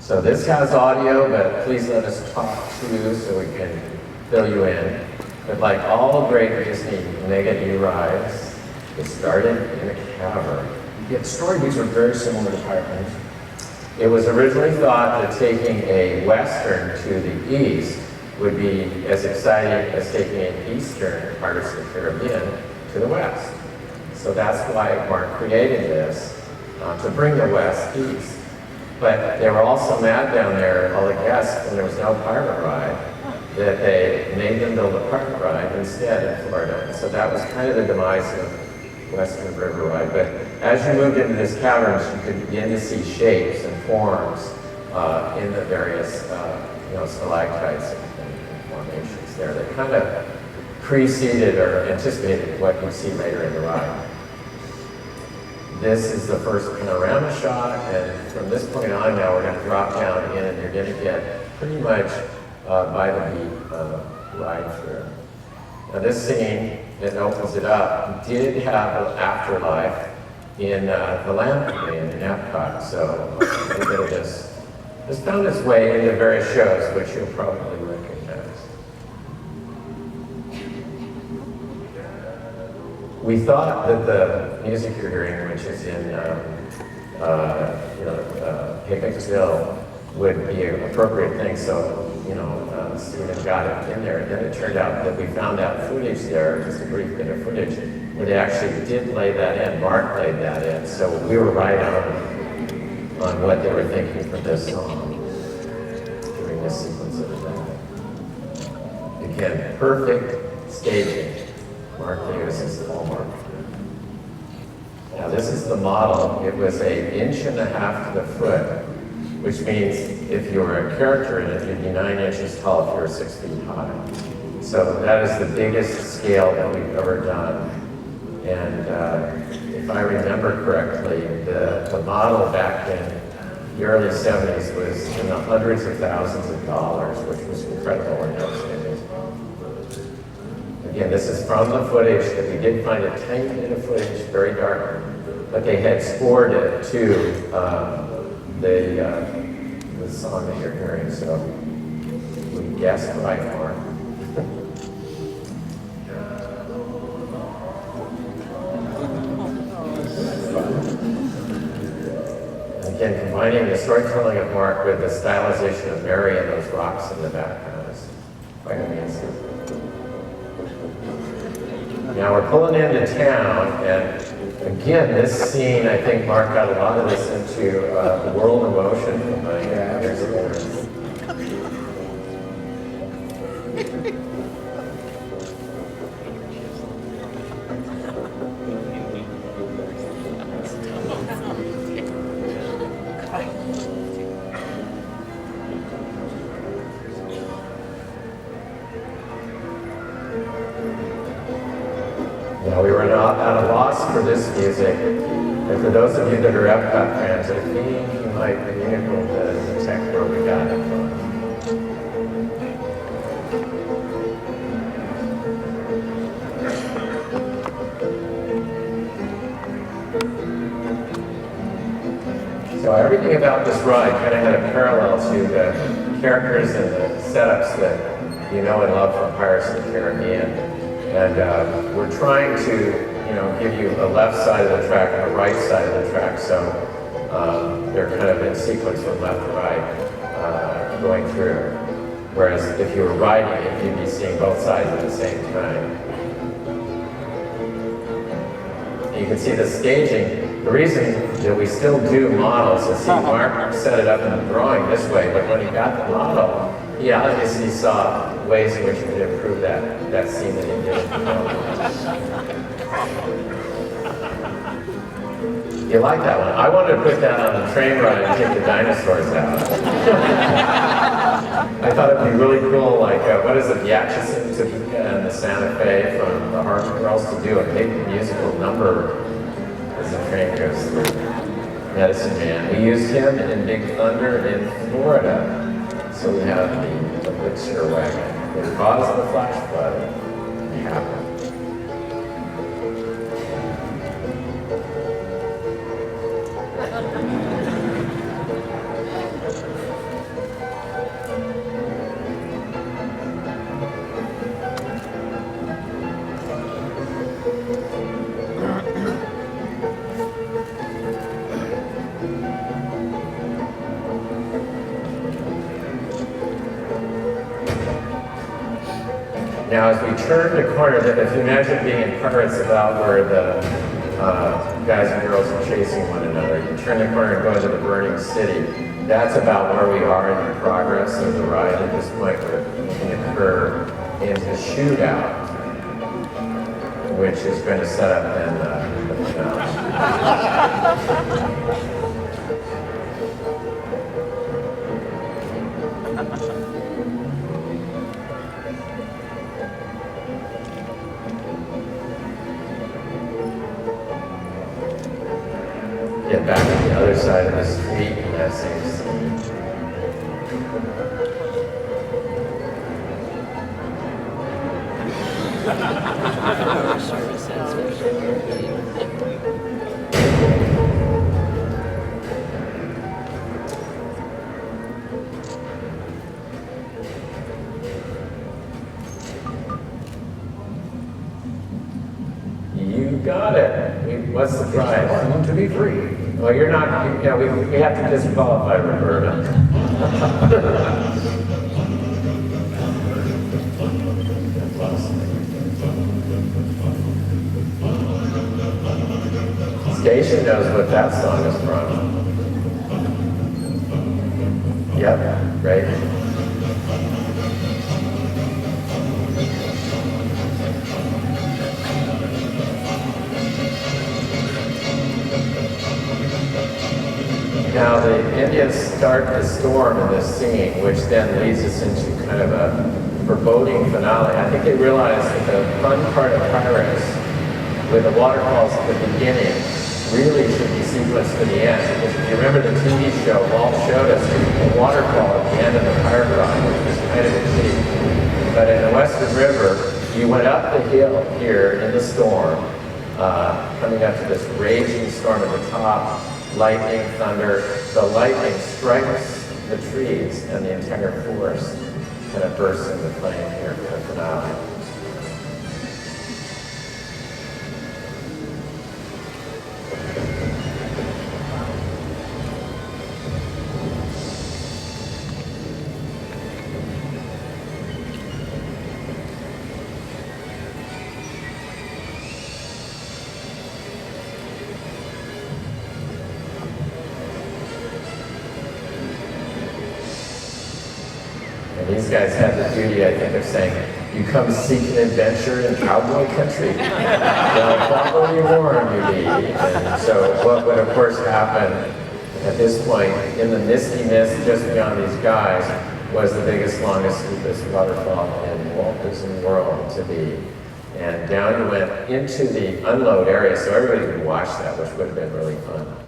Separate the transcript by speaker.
Speaker 1: So this has audio, but please let us talk too so we can fill you in. But like all great Disney Mega E rides, it started in a cavern.
Speaker 2: Yeah, the story beats are very similar to Pirate News.
Speaker 1: It was originally thought that taking a western to the east would be as exciting as taking an eastern Pirates of the Caribbean to the west. So that's why Mark created this, to bring the west east. But they were also mad down there, all the guests, when there was no pirate ride, that they made them build a pirate ride instead in Florida. And so that was kind of the demise of Western River Ride. But as you moved into these caverns, you could begin to see shapes and forms in the various stalactites and formations there that kind of preceded or anticipated what you see later in the ride. This is the first panorama shot, and from this point on now we're going to drop down in and you're going to get pretty much by the beat ride through. Now this scene that opens it up did have an afterlife in the Land Pavilion in Epcot, so a little bit of this found its way into various shows, which you'll probably recognize. We thought that the music you're hearing, which is in Pickett's would be an appropriate thing, so Stephen got it in there. And then it turned out that we found out footage there, just a brief bit of footage, where they actually did lay that in. Mark laid that in, so we were right on what they were thinking for this song during this sequence of events. Again, perfect staging. Mark Davis's hallmark. Now this is the model. It was 1.5 inches to the foot, which means if you were a character in it, you'd be 9 inches tall if you were 6 feet high. So that is the biggest scale that we've ever done. And if I remember correctly, the model back in the early 70s was in the hundreds of thousands of dollars, which was incredible in those days. Again, this is from the footage that we did find a tiny bit of footage, very dark, but they had scored it to the song that you're hearing, so we guessed right, Mark. Again, combining the storytelling of Mark with the stylization of Mary and those rocks in the background is quite amazing. Now we're pulling into town, and again, this scene, I think Mark got a lot of this into the World of Motion from my years ago. Now, we were not at a loss for this music, and for those of you that are Epcot fans, I think you might be able to detect where we got it from. So everything about this ride kind of had a parallel to the characters and the setups that you know and love from Pirates of the Caribbean. And we're trying to, give you a left side of the track and a right side of the track, so they're kind of in sequence from left to right going through. Whereas if you were riding it, you'd be seeing both sides at the same time. And you can see the staging. The reason that we still do models is, see, Mark set it up in the drawing this way, but when he got the model, he obviously saw ways in which he could improve that scene that he did. You like that one? I wanted to put that on the train ride and take the dinosaurs out. I thought it'd be really cool, like, what is it, the Atchison, Topeka, and the Santa Fe from the Harvard Girls to do a big musical number as the train goes through Medicine Man. We used him in Big Thunder in Florida. So we have the Baxter wagon that caused the flash flood to happen. Now, as we turn the corner, if you imagine being in Pirates about where the guys and girls are chasing one another, you turn the corner and go into the burning city. That's about where we are in the progress of the ride at this point. We're going to occur in the shootout, which is going to set up then the finale. Get back to the other side of the street in that same scene. You got it. What's the prize?
Speaker 2: One to be free.
Speaker 1: Well, you're not, yeah, we have to disqualify Roberta. Station knows what that song is from. Yep, right. Now the Indians start the storm in this scene, which then leads us into kind of a foreboding finale. I think they realized that the fun part of Pirates, with the waterfalls at the beginning, really should be sequenced to the end. Because if you remember the TV show, Walt showed us a waterfall at the end of the pirate ride, which was kind of a cheat. But in the Western River, you went up the hill here in the storm, coming up to this raging storm at the top. Lightning, thunder, the lightning strikes the trees and the entire forest kind of bursts into flame here for the finale. These guys had the duty, I think, of saying, you come seek an adventure in cowboy country. Well, properly warned you be. And so what would, of course, happen at this point, in the misty mist just beyond these guys, was the biggest, longest, deepest waterfall in Walt Disney World to be. And down you went into the unload area, so everybody could watch that, which would have been really fun.